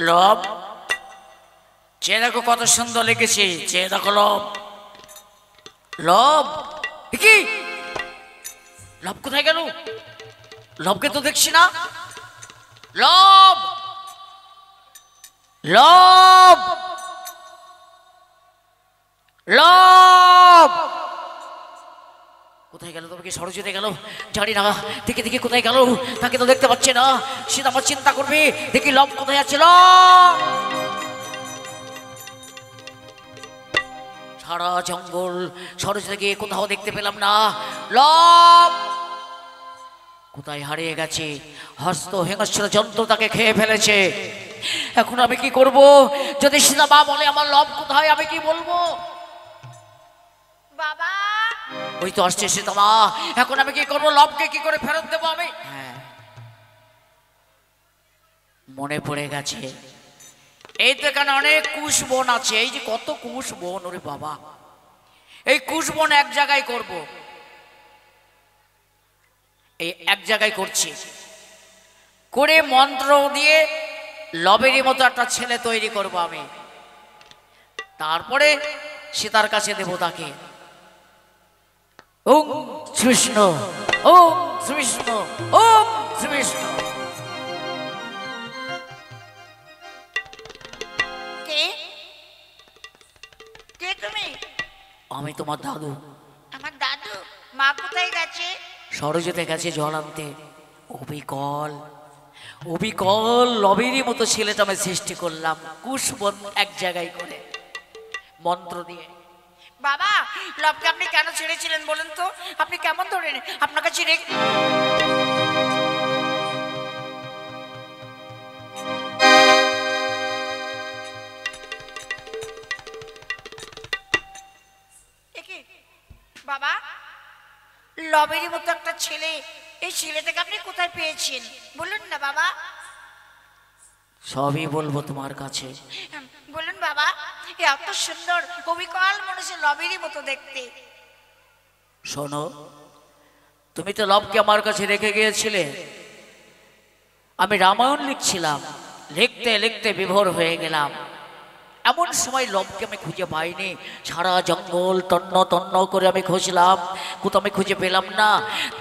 লব চেয়ে দেখো কত সুন্দর লিখেছি, চেয়ে দেখো লব। লব কি? লব কোথায় গেল? লবকে তো দেখছি না। লব লব লব কোথায় গেল? তোমাকে সরজিতে গেল জানি না, দেখে দেখে কোথায় গেল, তাকে তো দেখতে পাচ্ছে না। সীতা আমার চিন্তা করবে, দেখি লব কোথায় আছে। লব সারা জঙ্গল সরজিতে গিয়ে কোথাও দেখতে পেলাম না। লব কোথায় হারিয়ে গেছে? হস্ত হিংস্র যন্ত্র তাকে খেয়ে ফেলেছে। এখন আমি কি করব? যদি সীতা মা বলে আমার লব কোথায়, আমি কি বলবো? বাবা ওই তো আসছে সীতা মা। এখন আমি কি করবো? লবকে কি করে ফেরত দেবো আমি? হ্যাঁ, মনে পড়ে গেছে, এই তো এখানে অনেক কুশ বন আছে। এই যে কত কুশ বন, ওরে বাবা, এই কুশ বন এক জায়গায় করব। এই এক জায়গায় করছি, করে মন্ত্র দিয়ে লবেরই মতো একটা ছেলে তৈরি করব আমি। তারপরে সীতার কাছে দেব তাকে। ওম কৃষ্ণ, ওম কৃষ্ণ, ওম কৃষ্ণ। কে কে তুমি? আমি তোমার দাদু। আমার দাদু? মা কোথায় গেছে? সরজিতে গেছে জল আনতে। অবিকল অবিকল লবেরই মতো ছেলেটা আমি সৃষ্টি করলাম কুশবন এক জায়গায় করে মন্ত্র দিয়ে। বাবা, লবকে আপনি কেন ছেড়েছিলেন বলেন তো? আপনি কেমন ধরেন আপনার কাছে বাবা, লবেরই মতো একটা ছেলে, এই ছেলেটাকে আপনি কোথায় পেয়েছেন বলুন না বাবা। সবই বলবো তোমার কাছে। বলুন বাবা, এত সুন্দর অবিকল মানুষের লবেরই মতো দেখতে। শোনো, তুমি তো লবকে আমার কাছে রেখে গিয়েছিলে। আমি রামায়ণ লিখছিলাম, লিখতে লিখতে বিভোর হয়ে গেলাম। এমন সময় লবকে আমি খুঁজে পাইনি। সারা জঙ্গল তন্ন তন্ন করে আমি খুঁজলাম, কোথাও আমি খুঁজে পেলাম না।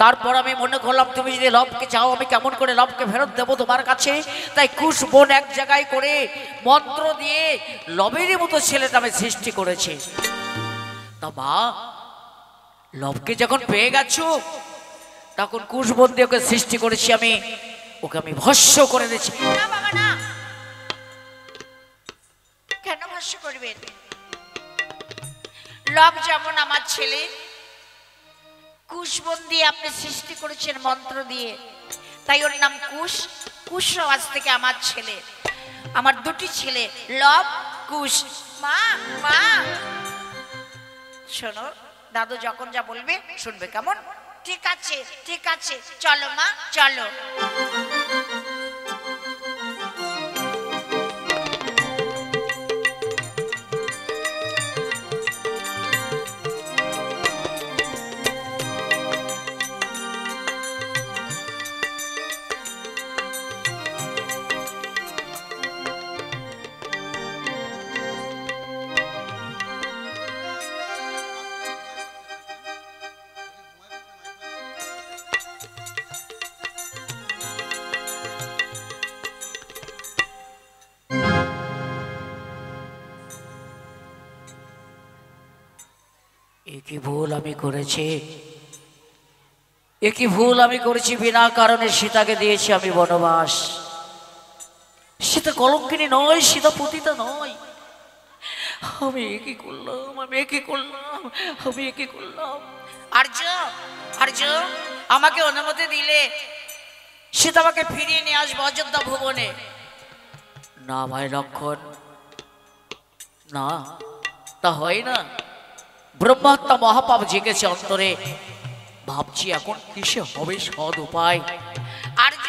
তারপর আমি মনে করলাম, তুমি যদি লবকে চাও, আমি কেমন করে লবকে ফেরত দেবো তোমার কাছে। তাই কুশবন এক জায়গায় করে মন্ত্র দিয়ে লবেরই মতো ছেলেটা আমি সৃষ্টি করেছি। তা মা, লবকে যখন পেয়ে গেছো, তখন কুশবন দিয়ে ওকে সৃষ্টি করেছি আমি, ওকে আমি ভস্য করে দিয়েছি। না বাবা না, কেন ভস্য করবেন? লব যেমন আমার ছেলে, কুশবন দিয়ে আপনি সৃষ্টি করেছেন মন্ত্র দিয়ে, তাই ওর নাম কুশ। কুশ আজ থেকে আমার ছেলে। আমার দুটি ছেলে, লব, কুশ। মা মা শোনো, দাদু যখন যা বলবে শুনবে, কেমন? ঠিক আছে ঠিক আছে, চলো মা চলো। একই ভুল আমি করেছি, একই ভুল আমি করেছি। বিনা কারণে সীতাকে দিয়েছি আমি বনবাস। সীতা কলঙ্কিনী নয়, সীতা পতিতা নয়। আমি একই করলাম, আমি একই করলাম, আমি একই করলাম। আর্য, আর্য, আমাকে অনুমতি দিলে সীতা আমাকে ফিরিয়ে নিয়ে আসবো অযোধ্যা ভুবনে। না ভাই লক্ষণ, না, তা হয় না। ব্রহ্মহত্যা মহাপাপ জেগেছে অন্তরে, ভাবছি এখন কিসে হবে সদ উপায়। আর্য,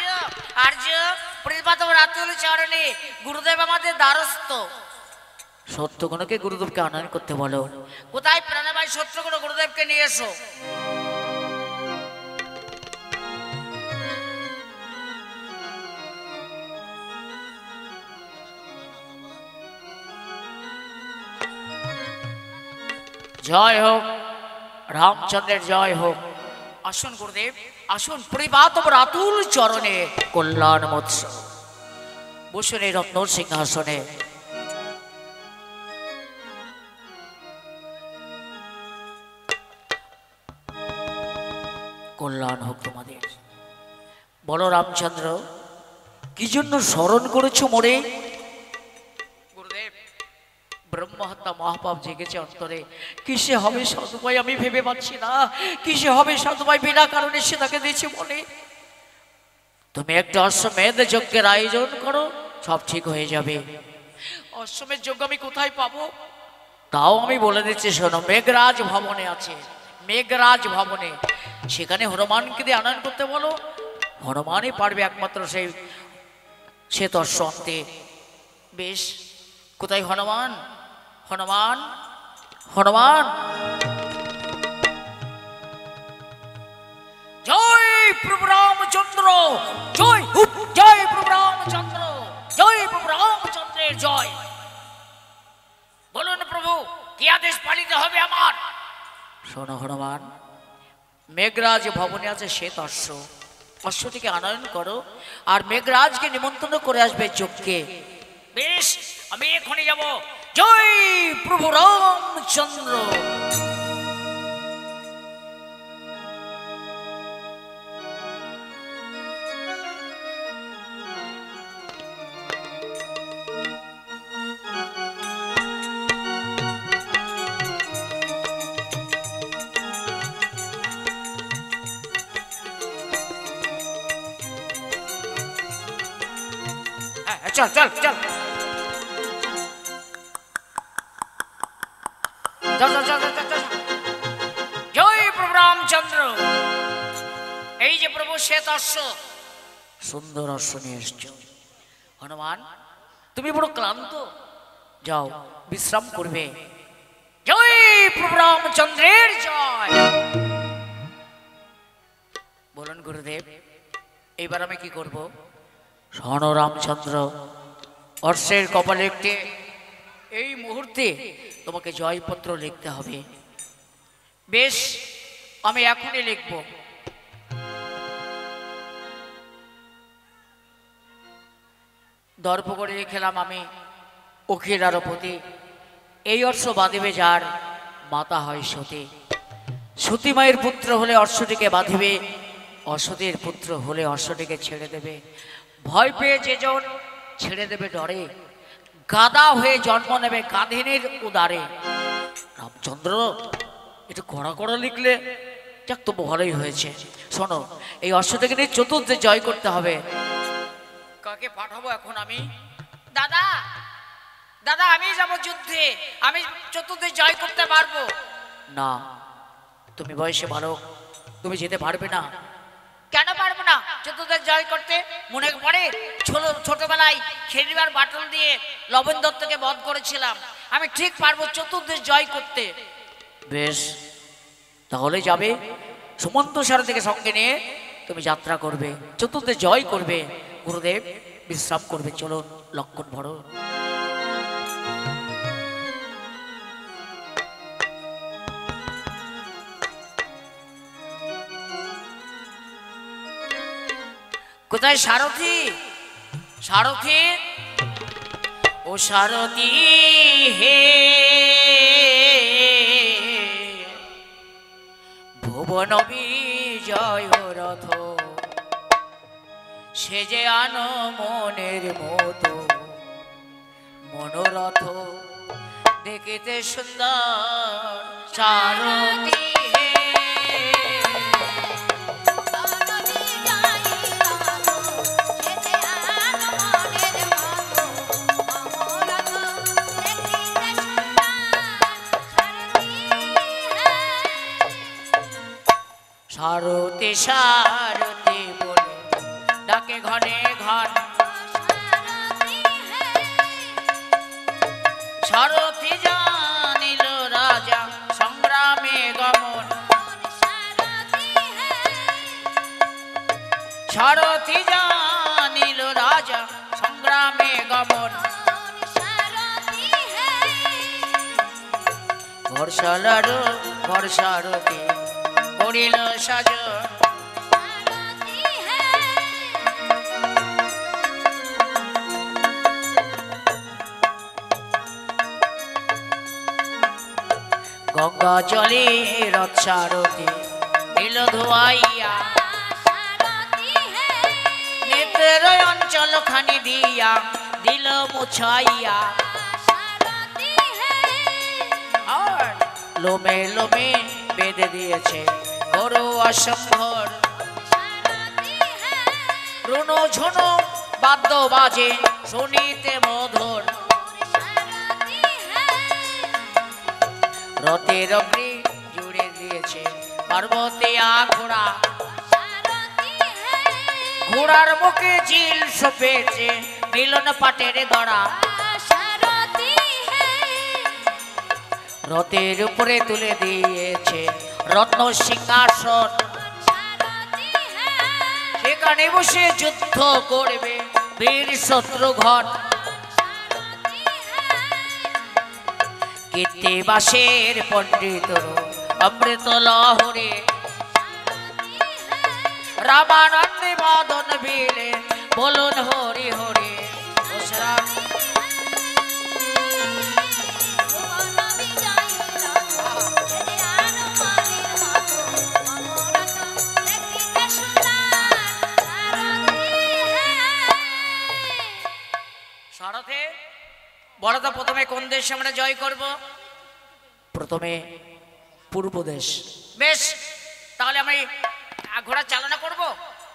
আর্য, প্রতিপাদ রাতুল চরণে গুরুদেব আমাদের দ্বারস্থ। সত্যগুণকে গুরুদেবকে আনয়ন করতে বলো। কোথায় প্রাণবাই সত্যগুণ? গুরুদেবকে নিয়ে এসো। জয় হোক, রামচন্দ্রের জয় হোক। আসুন গুরুদেব, আসুন, পরিবাত রাতুল চরণে কল্যাণ মৎস্য বসুন এই রত্ন সিংহাসনে। কল্যাণ হোক তোমাদের। বলো রামচন্দ্র, কি জন্য স্মরণ করেছো মোরে? গুরুদেব, ব্রহ্মহত্যা মহাপাপ জেগেছে অন্তরে। কিসে হবে সাধুভাই আমি ভেবে পাচ্ছি না। কিসে হবে সাধুভাই, বিনা কারণে সে তাকে দিয়েছে বলে। তুমি একটা অশ্বমেধ যজ্ঞের আয়োজন করো, সব ঠিক হয়ে যাবে। অশ্বমেধ যজ্ঞ আমি কোথায় পাবো তাও আমি বলে দিচ্ছি, শোনো। মেঘরাজ ভবনে আছে, মেঘরাজ ভবনে। সেখানে হনুমানকে দিয়ে আনয়ন করতে বলো, হনুমানই পারবে একমাত্র সেই শ্বেত অশ্ব আনতে। বেশ, কোথায় হনুমান? হনুমান, হনুমান। জয় প্রভু রামচন্দ্র, জয় জয় প্রভু রামচন্দ্র, জয় প্রভু রামচন্দ্রের জয়। বলুন প্রভু, কি আদেশ পালিত হবে আমার? শোনো হনুমান, মেঘরাজ ভবনে আছে শ্বেত অশ্ব, অশ্বটিকে আনয়ন করো আর মেঘরাজকে নিমন্ত্রণ করে আসবে যজ্ঞে। বেশ, আমি এখনই যাব। জয় প্রভু রামচন্দ্র। চল চল চল জয় প্রভু রামচন্দ্র। এই যে প্রভু শ্বেত অশ্ব, সুন্দর অশ্ব নিয়ে এসছো। হনুমান, তুমি বড় ক্লান্ত, যাও বিশ্রাম করবে। জয় প্রভু রামচন্দ্রের জয়। বলুন গুরুদেব, এইবার আমি কি করব? শোনো রামচন্দ্র, অশ্বের কপালে একটি এই মুহূর্তে তোমাকে জয়পত্র লিখতে হবে। বেশ, আমি এখনই লিখব। দর্প করে লিখলাম আমি, অখিলারপতি। এই অশ্ব বাঁধিবে যার মাতা হয় সতী। সতী মায়ের পুত্র হলে অশ্বটিকে বাঁধিবে, অসতীর পুত্র হলে অশ্বটিকে ছেড়ে দেবে। ভয় পেয়ে যেজন ছেড়ে দেবে ডরে, গাদা হয়ে জন্ম নেবে গাধিনীর উদারে। রামচন্দ্র, একটু কড়া কড়া লিখলে যাক, তো ভালোই হয়েছে। শোনো, এই অশ্বটিকে নিয়ে চতুর্থে জয় করতে হবে। কাকে পাঠাবো এখন আমি? দাদা, দাদা, আমি যাব যুদ্ধে। আমি চতুর্থে জয় করতে পারবো না, তুমি বয়সে ভালো, তুমি যেতে পারবে না। কেন পারবো না চতুর্থে জয় করতে? মনে পড়ে ছোটবেলায় খেলিবার বাটল দিয়ে লবণ দত্তকে বধ করেছিলাম। আমি ঠিক পারবো চতুর্থে জয় করতে। বেশ, তাহলে যাবে। সুমন্ত সারথীকে সঙ্গে নিয়ে তুমি যাত্রা করবে, চতুর্থে জয় করবে। গুরুদেব বিশ্রাম করবে, চলো লক্ষণ ভরো। কোথায় সারথি? সারথি, ও সারথি হে, ভুবন বিজয় রথ, সে যে আনো মনের মতো, মনোরথ দেখিতে সুন্দর। সারথি হে, সারথি সারথি বলে ডাকে ঘনে ঘন। সারথি জানিল রাজা সংগ্রামে গমন। সারথি জানিল রাজা সংগ্রামে গমন। বর্ষালারো বর্ষারতি করিল সাজন গঙ্গা জলে রথসারথি দিল ধোয়াইয়া নেত্রের অঞ্চল খানি দিয়া দিল মুছাইয়া আর লোমে লোমে বেঁধে দিয়েছে গরু অসম্ভর রুনো ঝুনো বাদ্য বাজে শুনিতে মধুর রথের অগ্নি জুড়ে দিয়েছে পার্বতী ঘোড়া ঘোড়ার মুখে ঝিল সপেছে মিলন পাটের গড়া রথের উপরে তুলে দিয়েছে রত্ন সিংহাসন সেখানে বসে যুদ্ধ করবে বীর শত্রুঘ্ন কীর্তিবাসের পণ্ডিত অমৃত লহরে রামানন্দে মদন বিলে বলুন হরি হরি সারথে বলো তো প্রথমে কোন দেশ আমরা জয় করব? প্রথমে পূর্ব দেশ। বেশ, তাহলে আমরা ঘোড়া চালনা করব।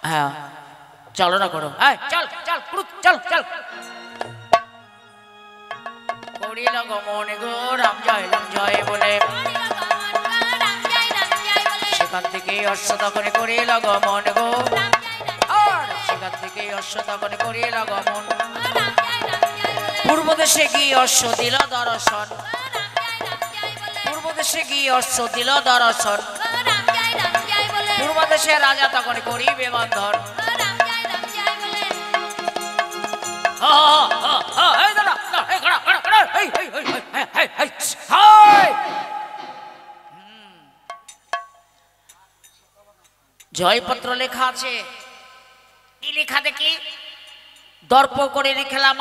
হ্যাঁ, চালনা করো। হ্যাঁ, চল চল চল চল। করিল গমন গো রাম জয় বলে সেখান থেকে অশ্বতকনে করিল গমন গো আর সেখান থেকে অশ্বতকনে করিল গমন পূর্ব দেশে গিয়ে অশ্ব দিল দর্শন পূর্ব দেশে গিয়ে অশ্ব দিল দর্শন পূর্ব দেশে রাজা তখন করিবে বন্ধন জয়পত্র লেখা আছে। কি লেখা দেখি? দর্প করে লিখলাম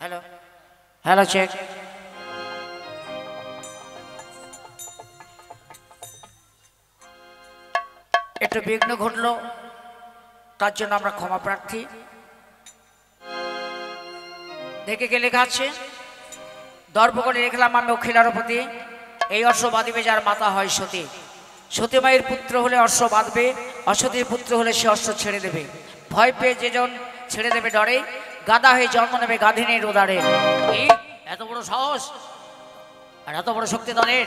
हेलो हेलो चेक একটু বিঘ্ন ঘটলো তার জন্য আমরা ক্ষমা প্রার্থী। দেখে কে লেখা আছে? দর্প করে লিখলাম আমি অখিলারপতি এই অর্শ বাদিবে যার মাতা হয় সতী সতী মায়ের পুত্র হলে অশ্ব বাঁধবে, অসতীর পুত্র হলে সে অশ্ব ছেড়ে দেবে। ভয় পেয়ে যেজন ছেড়ে দেবে ডরে, গাধা হয়ে জন্ম নেবে গাধিনীর উদারে। এই এত বড় সাহস আর এত বড় শক্তি তাদের,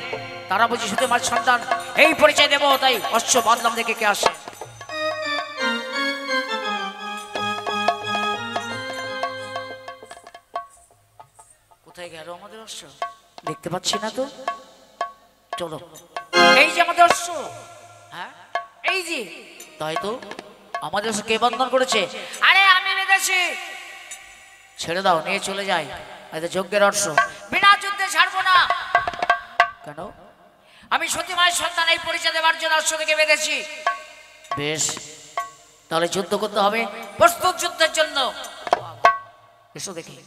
তারা বুঝি সতী মায়ের সন্তান, এই পরিচয় দেবো, তাই অশ্ব বাঁধলাম, দেখে কে আসে। কোথায় গেল আমাদের অশ্ব? দেখতে পাচ্ছি না তো। চলো, এই যে আমাদের অশ্ব, হ্যাঁ এই যে, তাই তো আমাদের অশ্ব কে বন্ধন করেছে? আরে আমি বেঁধেছি। ছেড়ে দাও, নিয়ে চলে যাই। এতে যজ্ঞের অশ্ব, বিনা যুদ্ধে ছাড়বো না। কেন? আমি সতী মায়ের সন্তান, এই পরিচয় দেওয়ার জন্য অশ্ব থেকে বেঁধেছি। বেশ, তাহলে যুদ্ধ করতে হবে, প্রস্তুত যুদ্ধের জন্য। এসো দেখি।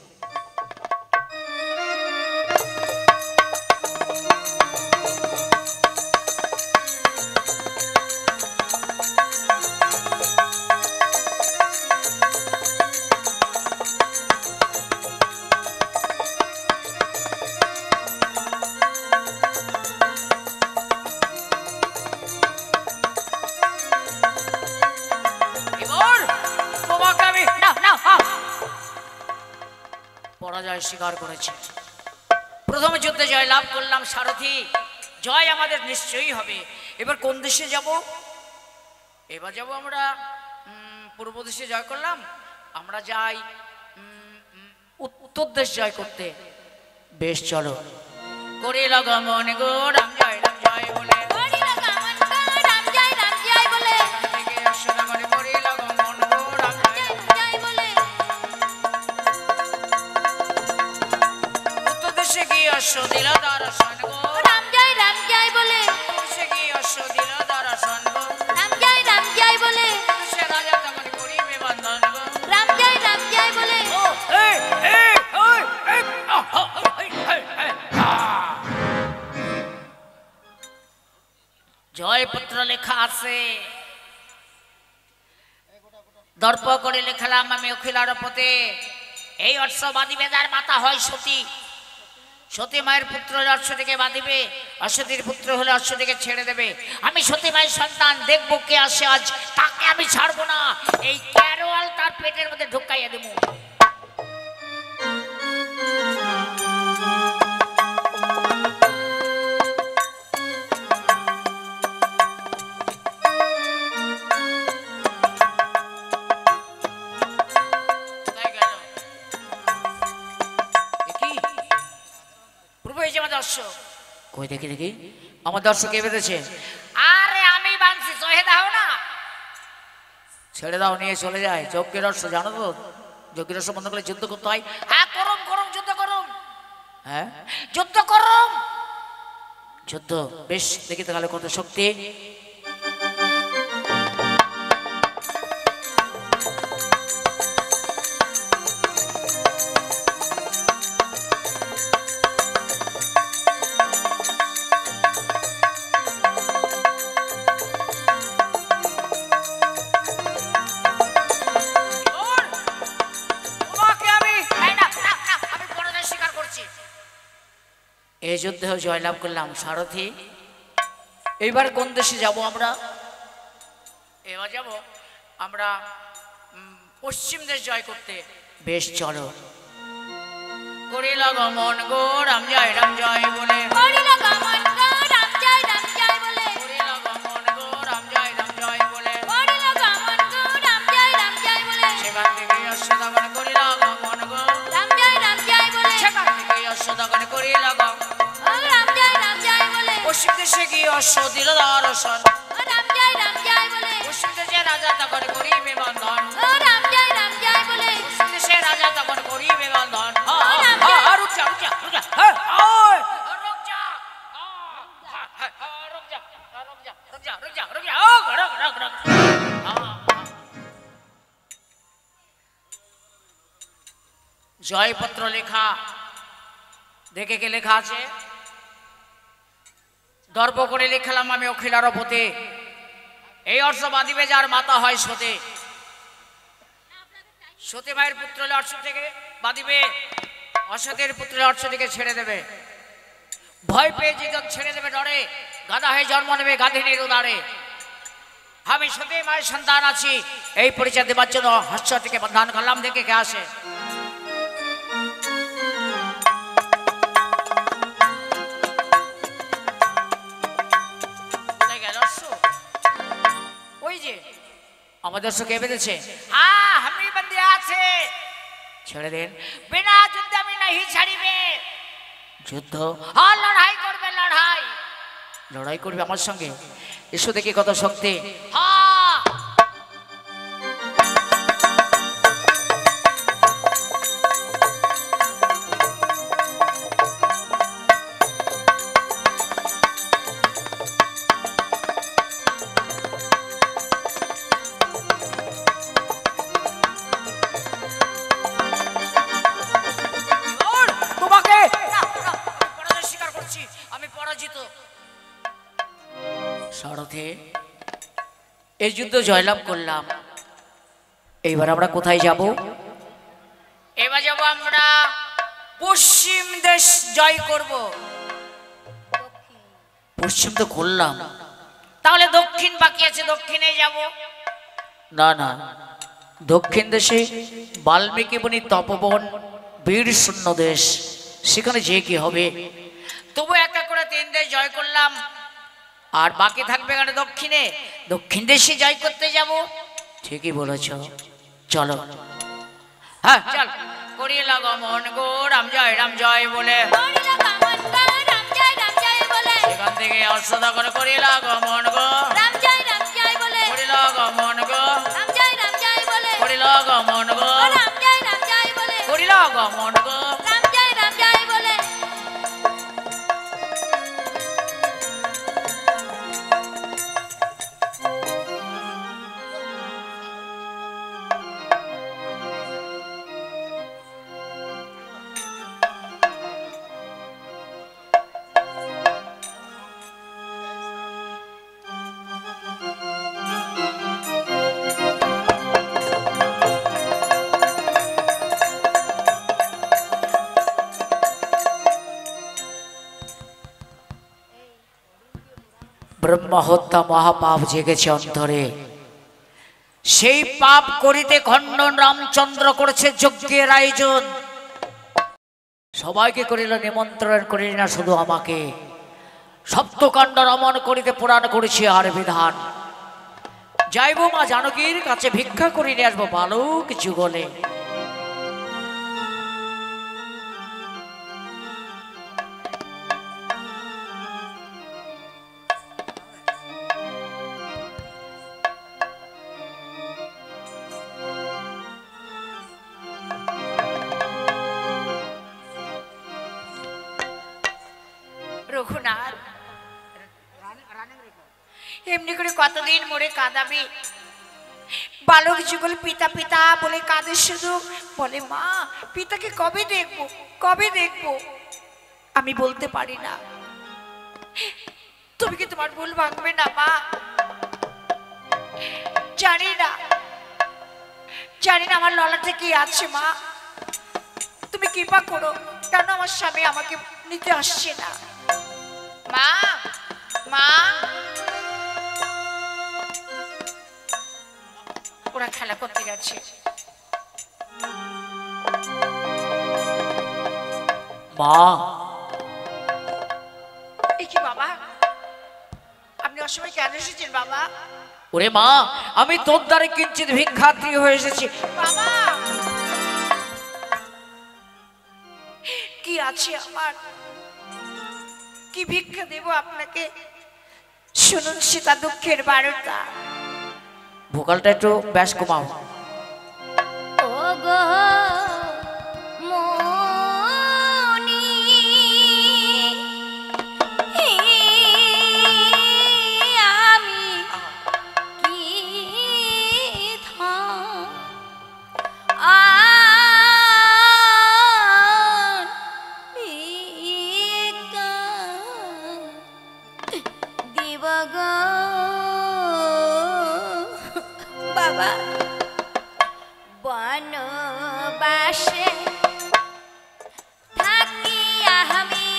পরাজয় স্বীকার করেছে। প্রথম যুদ্ধে জয় লাভ করলাম সারথি, জয় আমাদের নিশ্চয়ই হবে। এবার কোন দেশে যাব? এবার যাব আমরা পূর্ব দেশে জয় করলাম, আমরা যাই উত্তর দেশ জয় করতে। বেশ চলো। করে লগমন গো রাম জয় বলে, অশ্ব দিল দর্শন গো রাম জয় বলে, সে কি অশ্ব দিল দর্শন গো রাম জয় বলে, সে রাজা তখন করিবে বন্ধন গো রাম জয় বলে। জয়পত্র লেখা আছে, দর্প করে লেখালাম আমি অখিলার পথে। এই অশ্ব বাঁধিবে যার মাথা হয় সতী, সতী মায়ের পুত্র হলে অশ্ব থেকে বাঁধিবে, অসতীর পুত্র হলে অশ্ব থেকে ছেড়ে দেবে। আমি সতী মায়ের সন্তান, দেখবো কে আসে আজ, তাকে আমি ছাড়বো না। এই ক্যারোয়াল তার পেটের মধ্যে ঢুকাইয়া দেবো। কই দেখি দেখি, আমার দর্শক কে বেঁধেছে? আরে আমি বাঁধছি, সহে দাও না। ছেড়ে দাও, নিয়ে চলে যায়। যজ্ঞের অশ্ব জানো তো, যজ্ঞের অশ্ব বন্ধ করে যুদ্ধ করতে হয়। হ্যাঁ করুম করুম, যুদ্ধ করুম, হ্যাঁ যুদ্ধ করুম, যুদ্ধ। বেশ, দেখি তাহলে কত শক্তি। এই যুদ্ধেও জয়লাভ করলাম সারথি। এইবার কোন দেশে যাব আমরা? এবার যাব আমরা পশ্চিম দেশ জয় করতে। বেশ চলো। করে লগমন গো রাম জয় বলে, করে লগমন গো রাম জয় বলে, করে লগমন গো রাম জয় বলে, করে লগমন গো রাম জয় বলে, সেখান থেকে অশ্ব দমন করে লগমন গো রাম জয় বলে, সেখান থেকে অশ্ব দমন করে লগমন পশ্চিম দেশে গিয়ে অশ্ব দিল দর্শন রাম জয় বলে, পশ্চিম দেশে রাজা তখন করিবে বন্ধন রাম জয় বলে, পশ্চিম দেশে রাজা তখন করিবে বন্ধন। জয়পত্র লেখা, দেখে কে লেখা আছে? দর্প করে লিখলাম আমি অখিলার পথে। এই অশ্ব বাঁধিবে যার মাথা হয় সতে, সতী মায়ের পুত্র হলে অশ্ব থেকে বাঁধিবে, অসতের পুত্র অশ্ব থেকে ছেড়ে দেবে। ভয় পেয়ে জীবন ছেড়ে দেবে ডরে, গাধা হয়ে জন্ম নেবে গাধিনীর উদারে। আমি সত্যি মায়ের সন্তান আছি, এই পরিচয় দেবার জন্য হাস্যটিকে দান করলাম। দেখে কে আসে। ওই যে আমাদের কে বেঁধেছে, আমি বন্দী আছে, ছেড়ে দেন। বিনা যুদ্ধে আমি নাহি ছাড়িবে। যুদ্ধ? হ্যাঁ, লড়াই করবে, লড়াই। লড়াই করবে আমার সঙ্গে? এসো দেখি কত শক্তি। হ্যাঁ, সারথে এই যুদ্ধ জয়লাভ করলাম। এইবার আমরা কোথায় যাব? এবার যাব আমরা পশ্চিম দেশ জয় করব। পশ্চিম তো করলাম, তাহলে দক্ষিণ বাকি আছে, দক্ষিণে যাব। না না, দক্ষিণ দেশে বাল্মীকি মুনি তপবন, বীর শূন্য দেশ, সেখানে যে কি হবে। তবু একটা করে 3 দেশ জয় করলাম, আর বাকি থাকবে এখানে দক্ষিণে। দক্ষিণ দেশে জয় করতে যাব। ঠিকই বলেছ, চলো। হ্যাঁ চল। করিলা গমন গো রাম জয় বলে, সেখান থেকে অশ্বদা করে করিলা গমন গো রাম জয় বলে, করিলা গমন গো রাম জয় বলে, করিলা গমন গো রাম জয় বলে, করিলা গমন গো রাম জয় বলে। ব্রহ্মহত্যা মহাপাপ জেগেছে অন্তরে, সেই পাপ করিতে খণ্ডন রামচন্দ্র করেছে যজ্ঞের আয়োজন। সবাইকে করিল নিমন্ত্রণ, করিল না শুধু আমাকে। সপ্তকাণ্ড রমণ করিতে পুরাণ করেছি আর বিধান। যাইব মা জানকীর কাছে ভিক্ষা করি নিয়ে আসবো বালক যুগলে। রঘুনাথ, এমনি করে কতদিন মোরে কাঁদাবে? বালক যুগল পিতা পিতা বলে কাঁদে শুধু, বলে মা পিতাকে কবে দেখবো, কবে দেখবো। আমি বলতে পারি না। তুমি কি তোমার ভুল ভাঙবে না মা? জানি না, জানি না আমার ললাটে কি আছে মা। তুমি কৃপা করো, কেন আমার স্বামী আমাকে নিতে আসছে না। মা, মা, ওরা খেলা করতে গেছে। মা, এই কি বাবা, আপনি অসময় কেন এসেছেন বাবা? ওরে মা, আমি তোর দ্বারে কিঞ্চিত ভিক্ষার্থী হয়ে এসেছি। বাবা, কি আছে আমার, কি ভিক্ষা দেব আপনাকে? শুনুন সীতা দুঃখের বার্তা। ভোকালটা একটু ব্যাস কমাও। ও গো মনি, আমি কি বাবা বনবাসে থাকি আমি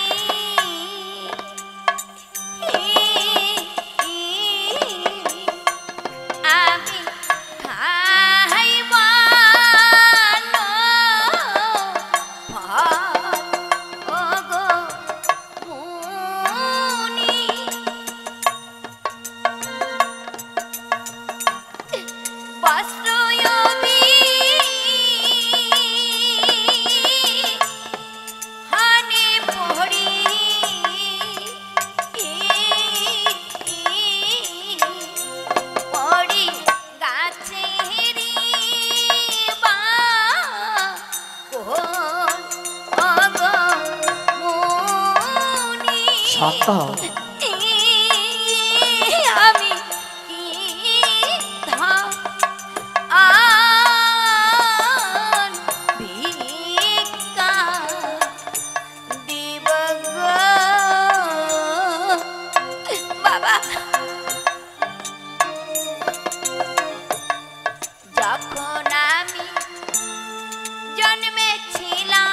শান্ত হও। আমি কি ভিক্ষা দিব গো বাবা। যখন আমি জন্মেছিলাম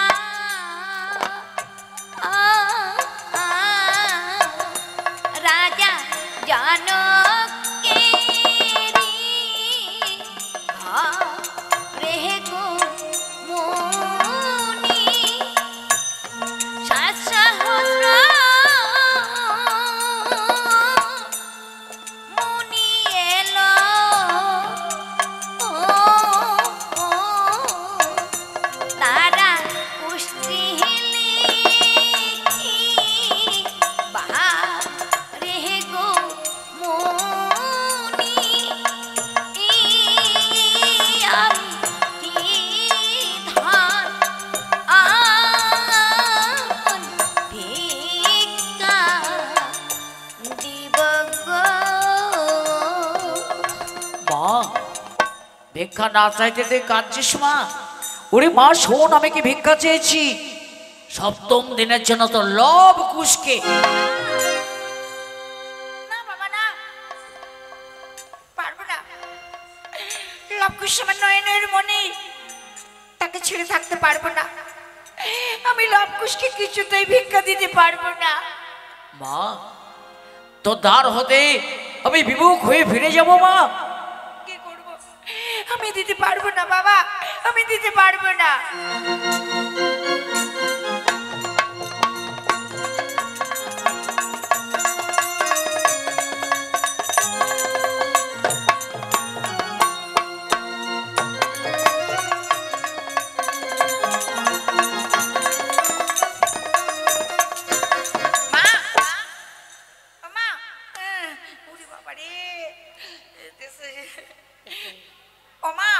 রাজা জনকেরি ঘরে গো মুনি সহস্র মুনি এলো তারা পুষ্টি লিখি বাহারে গো মুনি আমি কি ধান ভিক্ষা দিব গো। মা, ভিক্ষা না চাইতে তুই কাঁদছিস মা? ওরে মা শোন, আমি কি ভিক্ষা চেয়েছি? সপ্তম দিনের জন্য তো লব কুশকে না বাবা না, পারবো না। লবকুশ আমার নয়নের মনে, তাকে ছেড়ে থাকতে পারবো না। আমি লবকুশকে কিছুতেই ভিক্ষা দিতে পারবো না। মা, তো দ্বার হতে আমি বিমুখ হয়ে ফিরে যাব মা। কি করবো? আমি দিতে পারবো না বাবা, আমি দিতে পারবো না। মা, মা, ওরে বাবা রে, ও মা,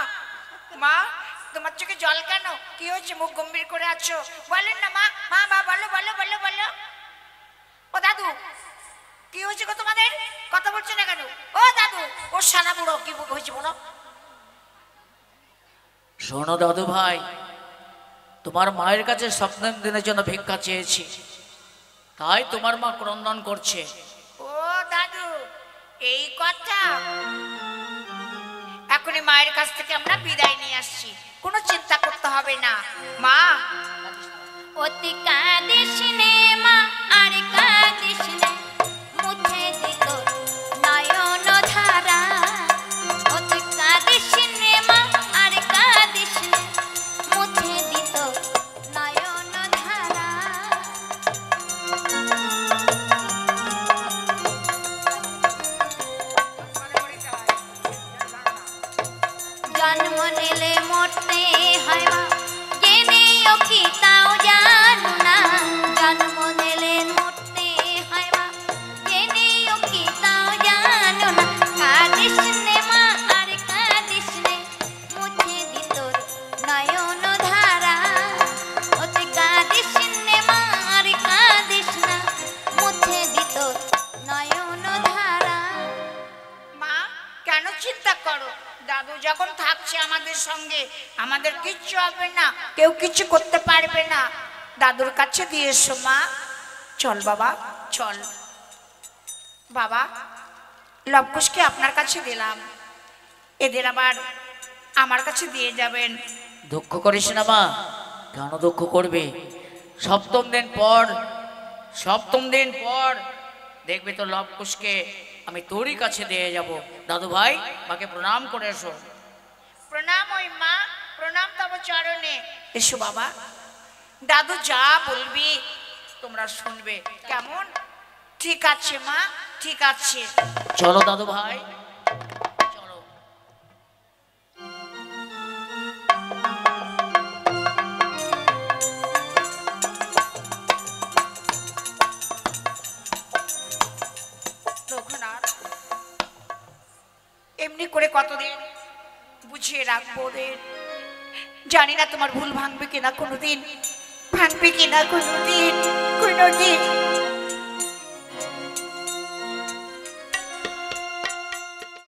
মা তোমার চোখে জল কেন? কি হয়েছে? মুখ গম্ভীর করে আছো, বলেন না মা। মা মা বলো বলো বলো বলো। ও দাদু, কি হয়েছে গো তোমাদের? কথা বলছো না কেন? ও দাদু, ও সানা বুড়ো, কি হয়েছে বলো? শোনো দাদু ভাই, তোমার মায়ের কাছে সপ্তম দিনের জন্য ভিক্ষা চেয়েছি, তাই তোমার মা ক্রন্দন করছে। ও দাদু, এই কথা। এখনই মায়ের কাছ থেকে আমরা বিদায় নিয়ে আসছি, কোনো চিন্তা করতে হবে না। মা, অতি কাঁদিস নে মা, আর কাঁদিস নে, মুছে দিত নয়ন ধারা। অতি কাঁদিস নে মা, আর কাঁদিস নে, মুছে দিত নয়ন ধারা। জন্ম নিলে মরতে হয় মা, জেনেও কি তাও জানো না। জন্ম নিলে মরতে হয় মা, জেনেও কি তাও জানো না। কাঁদিস নে মা, আর কাঁদিস নে, মুছে দিত নয়ন ধারা। অতি কাঁদিস নে মা, আর কাঁদিস না, মুছে দিত নয়ন ধারা। মা, কেন চিন্তা করো? দাদু যখন থাকছে আমাদের সঙ্গে, আমাদের কিচ্ছু হবে না, কেউ কিছু করতে পারবে না। দাদুর কাছে দিয়ে এসো মা। চল বাবা, চল। বাবা, লবকুশকে আপনার কাছে দিলাম, এদের আবার আমার কাছে দিয়ে যাবেন। দুঃখ করিস না মা। কেন দুঃখ করবে? সপ্তম দিন পর, সপ্তম দিন পর দেখবি তো লবকুশকে আমি তোরই কাছে দিয়ে যাব। দাদু ভাই, মাকে প্রণাম করে এসো। প্রণাম ওই মা, প্রণাম তব চরণে। এসো বাবা, দাদু যা বলবি তোমরা শুনবে, কেমন? ঠিক আছে মা, ঠিক আছে। চলো দাদু ভাই, চলো। রঘুনাথ, এমনি করে কতদিন বুঝিয়ে রাখবো ওদের? জানি না তোমার ভুল ভাঙবে কিনা কোনোদিন, ভাঙবে কিনা কোনোদিন, কোনোদিন।